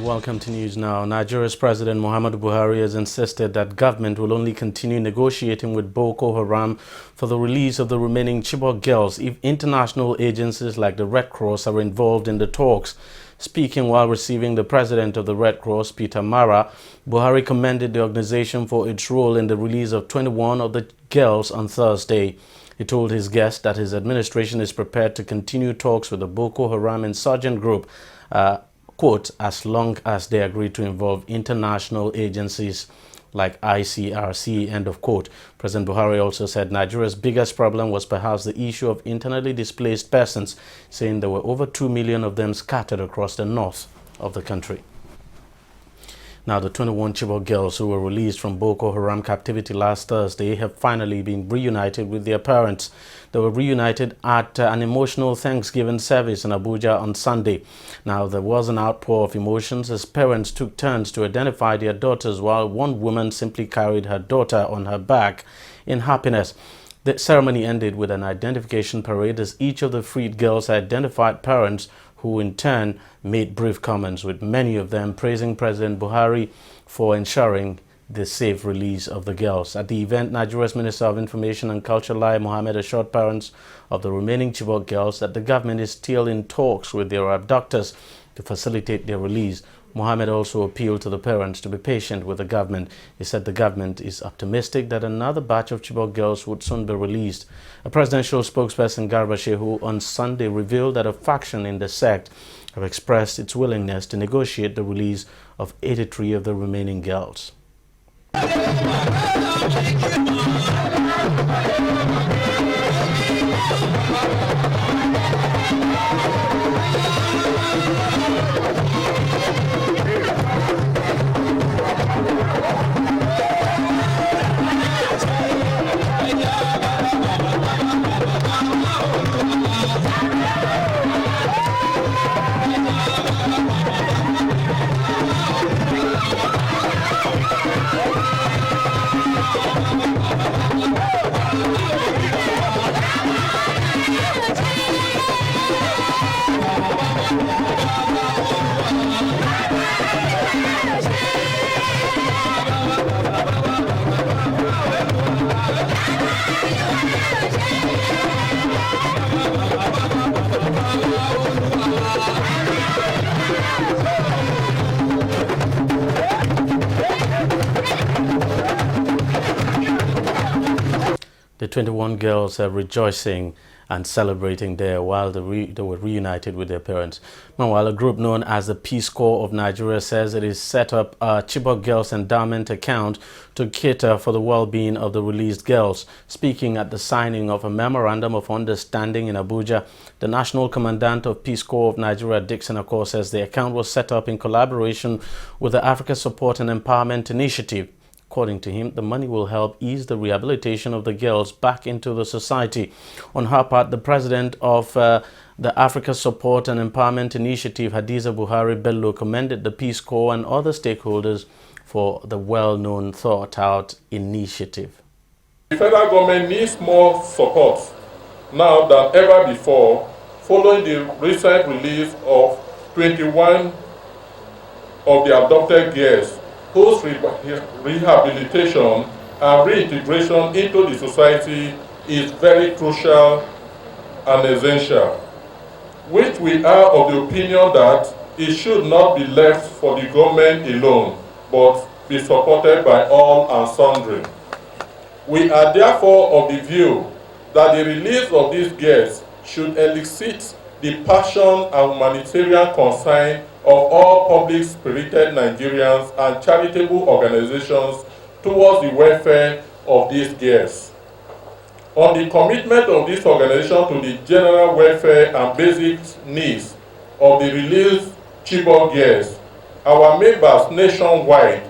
Welcome to News Now. Nigeria's President Muhammadu Buhari has insisted that government will only continue negotiating with Boko Haram for the release of the remaining Chibok girls if international agencies like the Red Cross are involved in the talks. Speaking while receiving the president of the Red Cross, Peter Mara, Buhari commended the organization for its role in the release of 21 of the girls on Thursday. He told his guests that his administration is prepared to continue talks with the Boko Haram insurgent group, quote, as long as they agree to involve international agencies like ICRC, end of quote. President Buhari also said Nigeria's biggest problem was perhaps the issue of internally displaced persons, saying there were over 2 million of them scattered across the north of the country. Now, the 21 Chibok girls who were released from Boko Haram captivity last Thursday have finally been reunited with their parents. They were reunited at an emotional Thanksgiving service in Abuja on Sunday. Now, there was an outpour of emotions as parents took turns to identify their daughters, while one woman simply carried her daughter on her back in happiness. The ceremony ended with an identification parade as each of the freed girls identified parents, who in turn made brief comments, with many of them praising President Buhari for ensuring the safe release of the girls. At the event, Nigeria's Minister of Information and Culture, Lai Mohammed, assured parents of the remaining Chibok girls that the government is still in talks with their abductors to facilitate their release. Mohammed also appealed to the parents to be patient with the government. He said the government is optimistic that another batch of Chibok girls would soon be released. A presidential spokesperson, Garba Shehu, on Sunday revealed that a faction in the sect have expressed its willingness to negotiate the release of 83 of the remaining girls. The 21 girls are rejoicing and celebrating there while they were reunited with their parents. Meanwhile, a group known as the Peace Corps of Nigeria says it has set up a Chibok Girls Endowment account to cater for the well-being of the released girls. Speaking at the signing of a Memorandum of Understanding in Abuja, the National Commandant of Peace Corps of Nigeria, Dixon Akor, says the account was set up in collaboration with the Africa Support and Empowerment Initiative. According to him, the money will help ease the rehabilitation of the girls back into the society. On her part, the president of the Africa Support and Empowerment Initiative, Hadiza Buhari Bello, commended the Peace Corps and other stakeholders for the well-known, thought-out initiative. The federal government needs more support now than ever before, following the recent release of 21 of the abducted girls, whose rehabilitation and reintegration into the society is very crucial and essential, which we are of the opinion that it should not be left for the government alone, but be supported by all and sundry. We are therefore of the view that the release of these girls should elicit the passion and humanitarian concern of all public-spirited Nigerians and charitable organizations towards the welfare of these girls. On the commitment of this organization to the general welfare and basic needs of the released Chibok girls, our members nationwide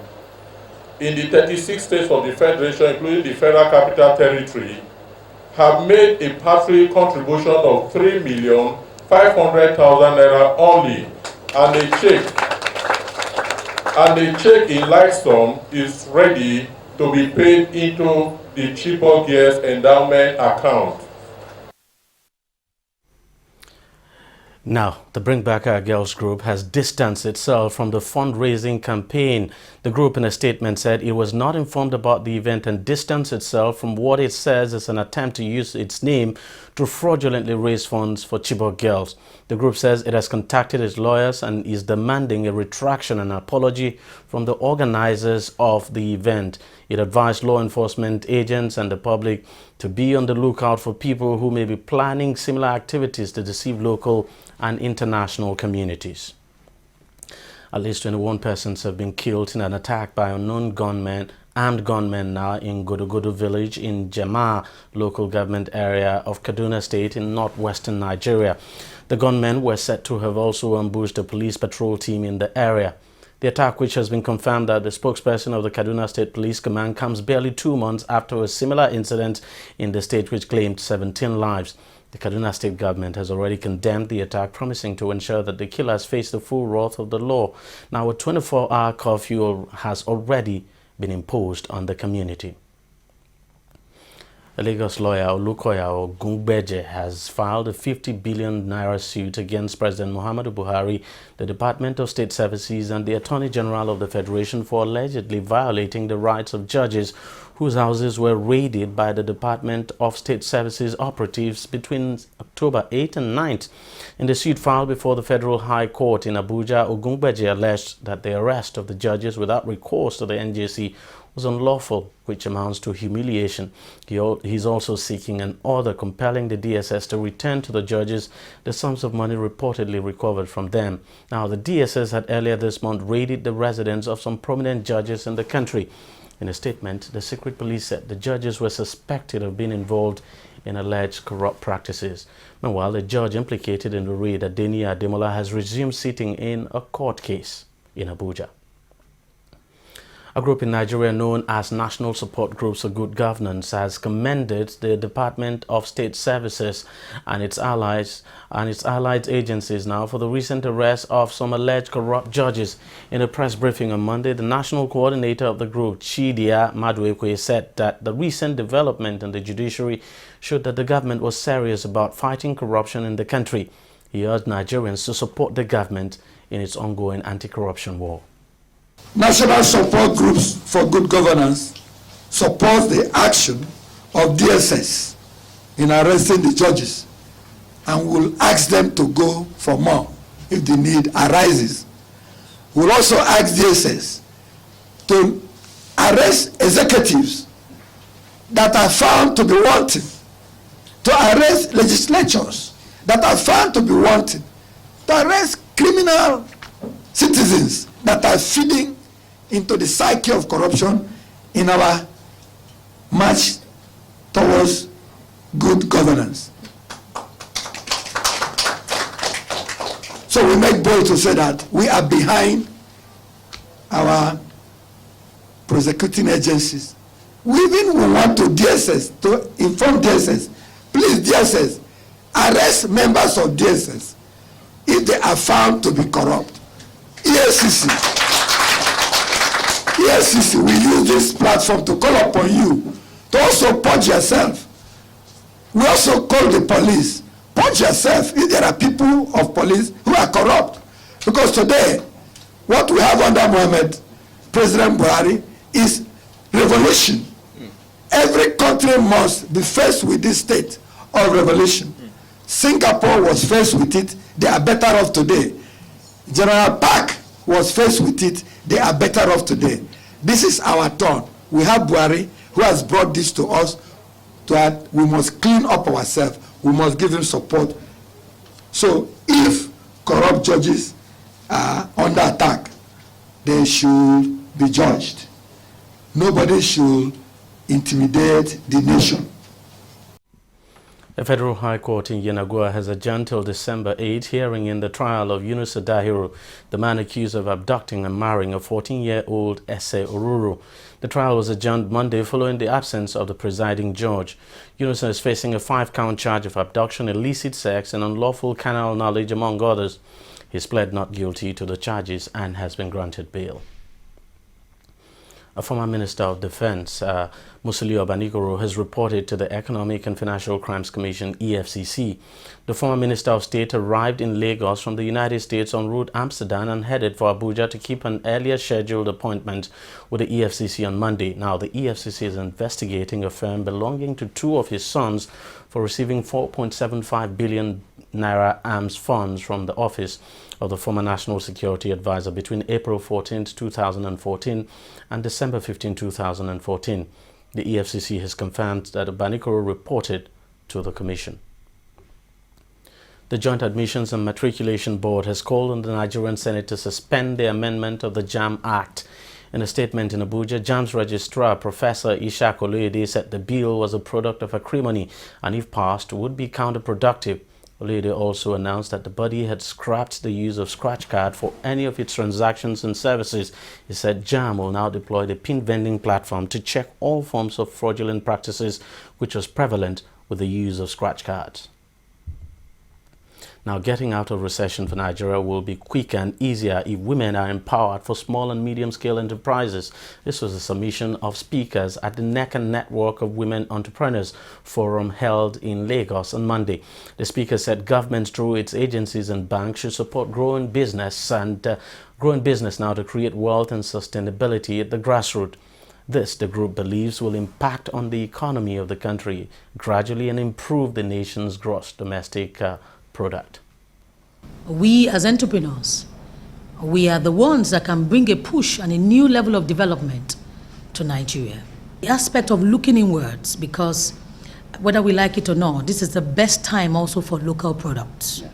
in the 36 states of the Federation, including the Federal Capital Territory, have made a monthly contribution of 3,500,000 naira only, and a check in like sum is ready to be paid into the Chibok Girls Endowment account. Now, the Bring Back Our Girls group has distanced itself from the fundraising campaign. The group in a statement said it was not informed about the event and distanced itself from what it says is an attempt to use its name to fraudulently raise funds for Chibok girls. The group says it has contacted its lawyers and is demanding a retraction and apology from the organizers of the event. It advised law enforcement agents and the public to be on the lookout for people who may be planning similar activities to deceive local and international communities. At least 21 persons have been killed in an attack by unknown armed gunmen now in Godogodo village in Jama local government area of Kaduna State in northwestern Nigeria. The gunmen were said to have also ambushed a police patrol team in the area. The attack, which has been confirmed that the spokesperson of the Kaduna State Police Command, comes barely 2 months after a similar incident in the state which claimed 17 lives. The Kaduna State government has already condemned the attack, promising to ensure that the killers face the full wrath of the law. Now, a 24-hour curfew has already been imposed on the community. A Lagos lawyer, Olukoya Ogungbeje, has filed a 50 billion naira suit against President Muhammadu Buhari, the Department of State Services, and the Attorney General of the Federation for allegedly violating the rights of judges whose houses were raided by the Department of State Services operatives between October 8 and 9th. In the suit filed before the Federal High Court in Abuja, Ogungbeje alleged that the arrest of the judges without recourse to the NJC was unlawful, which amounts to humiliation. He's also seeking an order compelling the DSS to return to the judges the sums of money reportedly recovered from them. Now, the DSS had earlier this month raided the residence of some prominent judges in the country. In a statement, the secret police said the judges were suspected of being involved in alleged corrupt practices. Meanwhile, the judge implicated in the raid, Adeni Ademola, has resumed sitting in a court case in Abuja. A group in Nigeria known as National Support Groups for Good Governance has commended the Department of State Services and its allied agencies now for the recent arrest of some alleged corrupt judges. In a press briefing on Monday, the national coordinator of the group, Chidia Maduekwe, said that the recent development in the judiciary showed that the government was serious about fighting corruption in the country. He urged Nigerians to support the government in its ongoing anti-corruption war. National Support Groups for Good Governance supports the action of DSS in arresting the judges and will ask them to go for more if the need arises. We'll also ask DSS to arrest executives that are found to be wanting, to arrest legislatures that are found to be wanting, to arrest criminal citizens that are feeding into the psyche of corruption in our march towards good governance. So we make bold to say that we are behind our prosecuting agencies. We even want to DSS, to inform DSS, please DSS, arrest members of DSS if they are found to be corrupt. EFCC will use this platform to call upon you to also purge yourself. We also call the police. Purge yourself if there are people of police who are corrupt. Because today, what we have under President Buhari, is revolution. Every country must be faced with this state of revolution. Singapore was faced with it. They are better off today. General Park was faced with it. They are better off today. This is our turn. We have Buhari who has brought this to us. We must clean up ourselves. We must give him support. So if corrupt judges are under attack, they should be judged. Nobody should intimidate the nation. The Federal High Court in Yenagoa has adjourned till December 8 hearing in the trial of Yunusa Dahiru, the man accused of abducting and marrying a 14-year-old Ese Oruru. The trial was adjourned Monday following the absence of the presiding judge. Yunusa is facing a 5-count charge of abduction, illicit sex, and unlawful carnal knowledge, among others. He's pled not guilty to the charges and has been granted bail. A former Minister of Defense, Musiliu Abanikoro, has reported to the Economic and Financial Crimes Commission, EFCC. The former Minister of State arrived in Lagos from the United States en route Amsterdam and headed for Abuja to keep an earlier scheduled appointment with the EFCC on Monday. Now, the EFCC is investigating a firm belonging to two of his sons for receiving 4.75 billion naira arms funds from the office of the former National Security Advisor between April 14, 2014 and December 15, 2014. The EFCC has confirmed that Abanikoro reported to the Commission. The Joint Admissions and Matriculation Board has called on the Nigerian Senate to suspend the amendment of the JAMB Act. In a statement in Abuja, JAMB's Registrar Professor Ishaq Oloyede said the bill was a product of acrimony and if passed would be counterproductive. Oloyede also announced that the body had scrapped the use of scratch card for any of its transactions and services. He said JAMB will now deploy the PIN vending platform to check all forms of fraudulent practices which was prevalent with the use of scratch cards. Now, getting out of recession for Nigeria will be quicker and easier if women are empowered for small and medium-scale enterprises. This was a submission of speakers at the NEC and Network of Women Entrepreneurs Forum held in Lagos on Monday. The speaker said government through its agencies and banks should support growing business now to create wealth and sustainability at the grassroots. This, the group believes, will impact on the economy of the country gradually and improve the nation's gross domestic product. We as entrepreneurs, we are the ones that can bring a push and a new level of development to Nigeria. The aspect of looking inwards, because whether we like it or not, this is the best time also for local products. Yeah.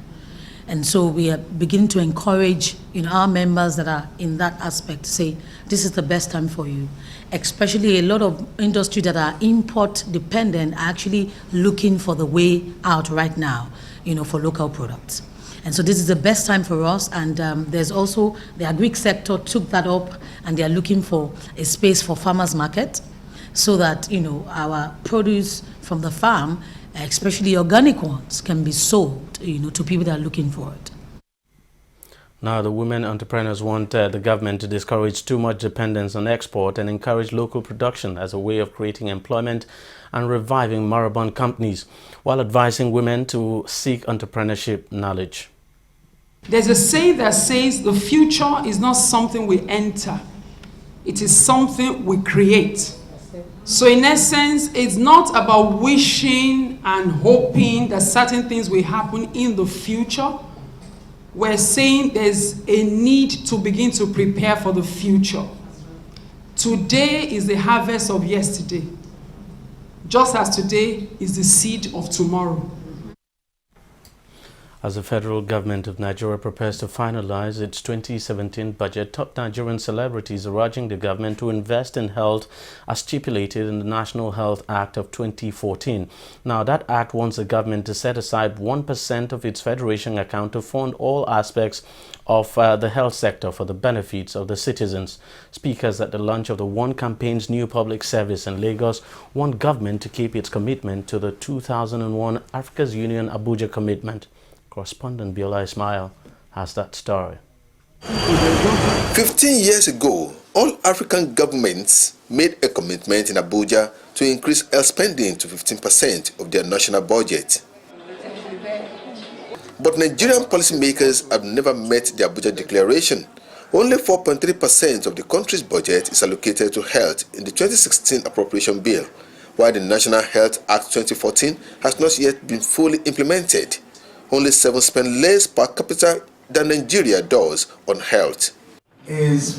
And so we are beginning to encourage our members that are in that aspect to say, this is the best time for you. Especially a lot of industry that are import dependent are actually looking for the way out right now, for local products. And so this is the best time for us, and there's also the agri sector took that up, and they are looking for a space for farmers market so that our produce from the farm, especially organic ones, can be sold to people that are looking for it. Now, the women entrepreneurs want the government to discourage too much dependence on export and encourage local production as a way of creating employment and reviving moribund companies, while advising women to seek entrepreneurship knowledge. There's a saying that says the future is not something we enter, it is something we create. So in essence, it's not about wishing and hoping that certain things will happen in the future. We're saying there's a need to begin to prepare for the future. Today is the harvest of yesterday, just as today is the seed of tomorrow. As the federal government of Nigeria prepares to finalize its 2017 budget, top Nigerian celebrities are urging the government to invest in health as stipulated in the National Health Act of 2014. Now, that act wants the government to set aside 1% of its federation account to fund all aspects of the health sector for the benefits of the citizens. Speakers at the launch of the One campaign's new public service in Lagos want government to keep its commitment to the 2001 Africa's Union Abuja commitment. Correspondent Biola Ismail has that story. 15 years ago, all African governments made a commitment in Abuja to increase health spending to 15% of their national budget. But Nigerian policymakers have never met the Abuja declaration. Only 4.3% of the country's budget is allocated to health in the 2016 appropriation bill, while the National Health Act 2014 has not yet been fully implemented. Only 7 spend less per capita than Nigeria does on health. It's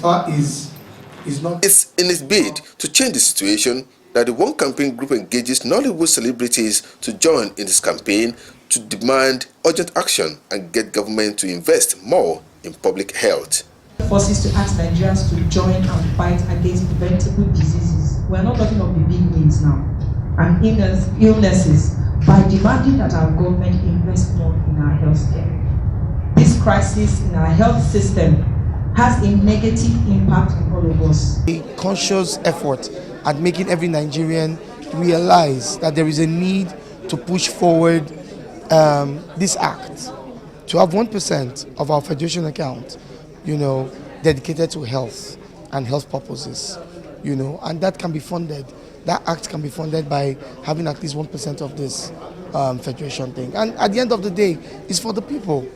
in its bid to change the situation that the One Campaign group engages Nollywood celebrities to join in this campaign to demand urgent action and get government to invest more in public health. Forces to ask Nigerians to join and fight against preventable diseases. We're not talking of the big names now, and illnesses, by demanding that our government invest more in our health care. This crisis in our health system has a negative impact on all of us. A conscious effort at making every Nigerian realize that there is a need to push forward this act, to have 1% of our federation account, dedicated to health and health purposes. you know, and that can be funded. That act can be funded by having at least 1% of this federation thing. And at the end of the day, it's for the people.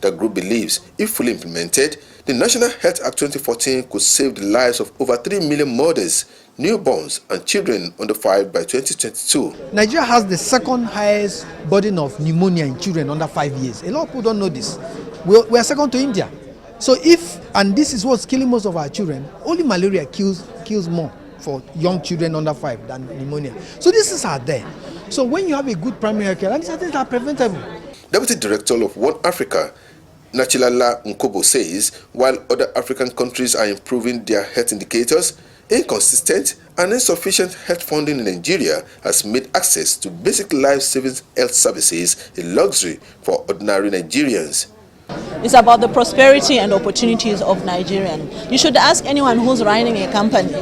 The group believes, if fully implemented, the National Health Act 2014 could save the lives of over 3 million mothers, newborns, and children under 5 by 2022. Nigeria has the second highest burden of pneumonia in children under 5 years. A lot of people don't know this. We are second to India. So and this is what's killing most of our children, only malaria kills more for young children under 5 than pneumonia. So these are there. So when you have a good primary health care, and these things are preventable. Deputy Director of One Africa, Nachilala Nkobo, says while other African countries are improving their health indicators, inconsistent and insufficient health funding in Nigeria has made access to basic life-saving health services a luxury for ordinary Nigerians. It's about the prosperity and opportunities of Nigerians. You should ask anyone who's running a company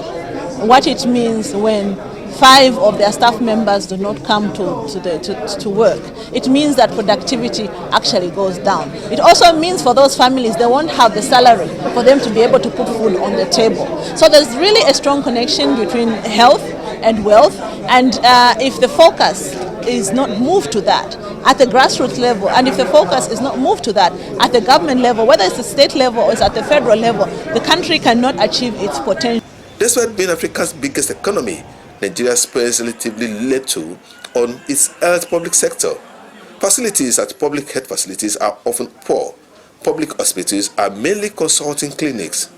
what it means when 5 of their staff members do not come to work. It means that productivity actually goes down. It also means for those families, they won't have the salary for them to be able to put food on the table. So there's really a strong connection between health and wealth, and if the focus is not moved to that at the grassroots level, and if the focus is not moved to that at the government level, whether it's the state level or it's at the federal level, the country cannot achieve its potential. Despite being Africa's biggest economy, Nigeria spends relatively little on its health public sector. Facilities at public health facilities are often poor. Public hospitals are mainly consulting clinics.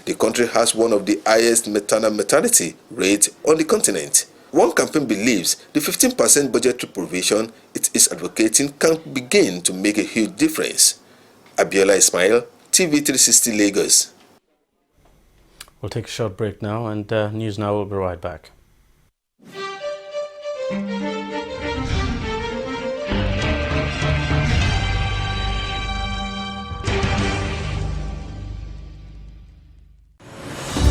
The country has one of the highest maternal-maternity rates on the continent. One campaign believes the 15% budgetary provision it is advocating can begin to make a huge difference. Abiola Ismail, TV360 Lagos. We'll take a short break now, and News Now will be right back.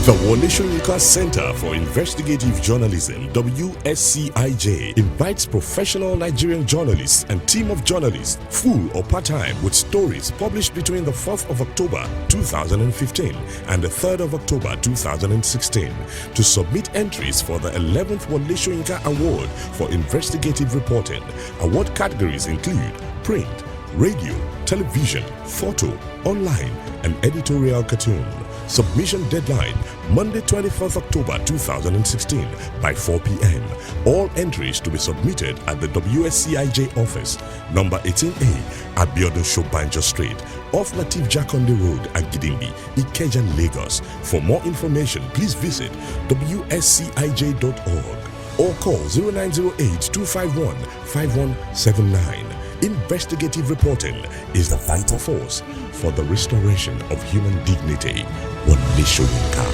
The Wole Soyinka Center for Investigative Journalism, WSCIJ, invites professional Nigerian journalists and team of journalists, full or part-time, with stories published between the 4th of October 2015 and the 3rd of October 2016 to submit entries for the 11th Wole Soyinka Award for Investigative Reporting. Award categories include print, radio, television, photo, online, and editorial cartoon. Submission deadline Monday 24th October 2016 by 4 p.m. All entries to be submitted at the WSCIJ office, number 18A, Abiodun Shobanjo Street, off Latif Jakonde Road, Agidimbi, Ikeja, Lagos. For more information, please visit wscij.org or call 0908-251-5179. Investigative reporting is the vital force for the restoration of human dignity. Wole Soyinka.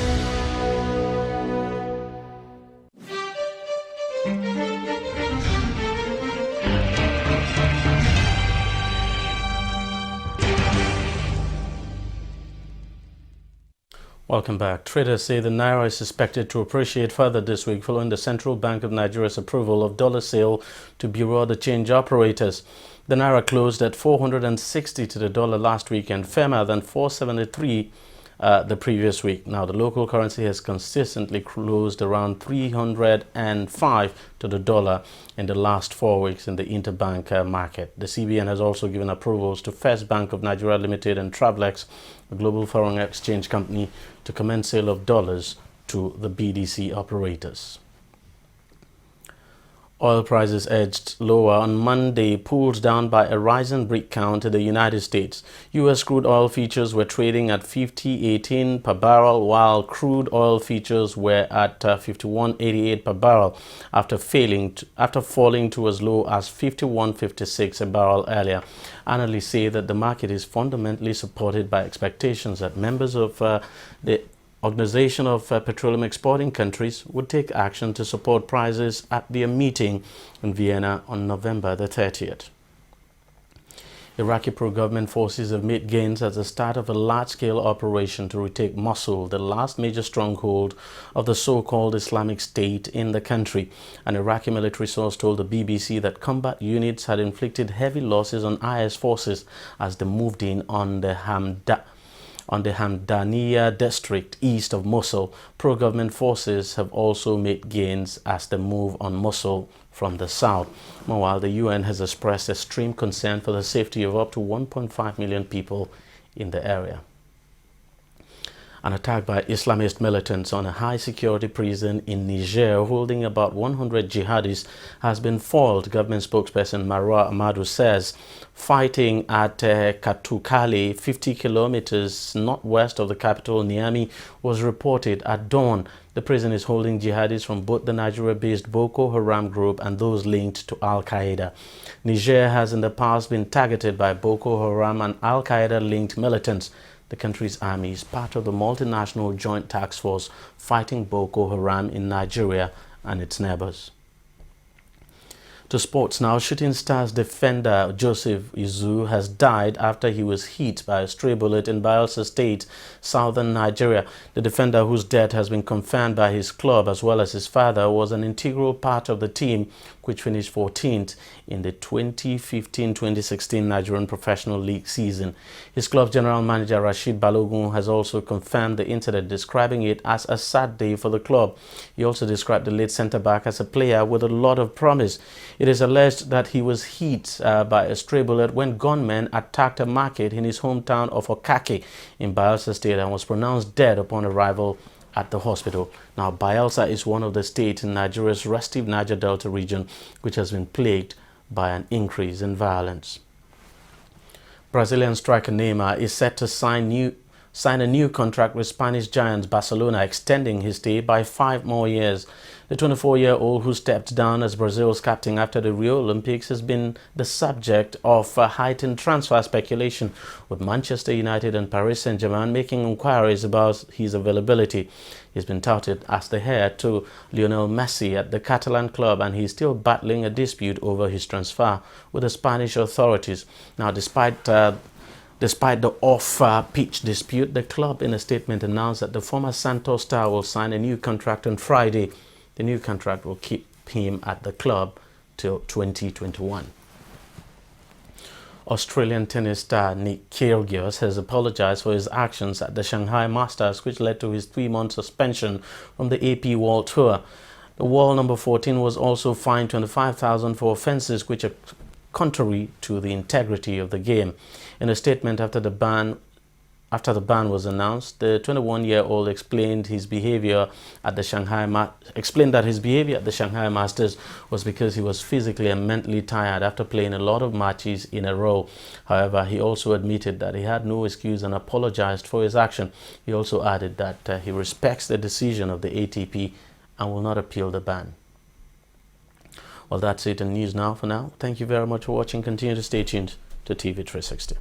Welcome back. Traders say the Naira is expected to appreciate further this week following the Central Bank of Nigeria's approval of dollar sale to Bureau of the Change operators. The Naira closed at 460 to the dollar last week and firmer than 473 the previous week. Now, the local currency has consistently closed around 305 to the dollar in the last 4 weeks in the interbank market. The CBN has also given approvals to First Bank of Nigeria Limited and Travelex, a global foreign exchange company, to commence sale of dollars to the BDC operators. Oil prices edged lower on Monday, pulled down by a rising brick count in the United States. U.S. crude oil futures were trading at $50.18 per barrel, while crude oil futures were at $51.88 per barrel after falling to as low as $51.56 a barrel earlier. Analysts say that the market is fundamentally supported by expectations that members of the Organization of Petroleum Exporting Countries would take action to support prices at their meeting in Vienna on November the 30th. Iraqi pro-government forces have made gains at the start of a large-scale operation to retake Mosul, the last major stronghold of the so-called Islamic State in the country. An Iraqi military source told the BBC that combat units had inflicted heavy losses on IS forces as they moved in on the on the Hamdaniya district east of Mosul. Pro-government forces have also made gains as they move on Mosul from the south. Meanwhile, the UN has expressed extreme concern for the safety of up to 1.5 million people in the area. An attack by Islamist militants on a high-security prison in Niger holding about 100 jihadis has been foiled, government spokesperson Marwa Amadou says. Fighting at Katukale, 50 kilometers northwest of the capital Niamey, was reported at dawn. The prison is holding jihadis from both the Nigeria-based Boko Haram group and those linked to Al-Qaeda. Niger has in the past been targeted by Boko Haram and Al-Qaeda-linked militants. The country's army is part of the multinational joint task force fighting Boko Haram in Nigeria and its neighbors. To sports now, Shooting Stars defender Joseph Izu has died after he was hit by a stray bullet in Bayelsa State, southern Nigeria. The defender, whose death has been confirmed by his club as well as his father, was an integral part of the team which finished 14th in the 2015-2016 Nigerian Professional League season. His club general manager Rashid Balogun has also confirmed the incident, describing it as a sad day for the club. He also described the late centre-back as a player with a lot of promise. It is alleged that he was hit by a stray bullet when gunmen attacked a market in his hometown of Okake in Bayelsa State and was pronounced dead upon arrival at the hospital. Now, Bayelsa is one of the states in Nigeria's restive Niger Delta region which has been plagued by an increase in violence. Brazilian striker Neymar is set to sign a new contract with Spanish giants Barcelona, extending his stay by 5 more years. The 24-year-old, who stepped down as Brazil's captain after the Rio Olympics, has been the subject of heightened transfer speculation, with Manchester United and Paris Saint-Germain making inquiries about his availability. He's been touted as the heir to Lionel Messi at the Catalan club, and he's still battling a dispute over his transfer with the Spanish authorities. Now, despite the off-pitch dispute, the club in a statement announced that the former Santos star will sign a new contract on Friday. The new contract will keep him at the club till 2021. Australian tennis star Nick Kyrgios has apologized for his actions at the Shanghai Masters, which led to his 3-month suspension from the AP World Tour. The world number 14 was also fined $25,000 for offences which are contrary to the integrity of the game. In a statement after the ban was announced, the 21-year-old explained that his behavior at the Shanghai Masters was because he was physically and mentally tired after playing a lot of matches in a row. However, he also admitted that he had no excuse and apologized for his action. He also added that he respects the decision of the ATP and will not appeal the ban. Well, that's it in news now for now. Thank you very much for watching. Continue to stay tuned to TV360.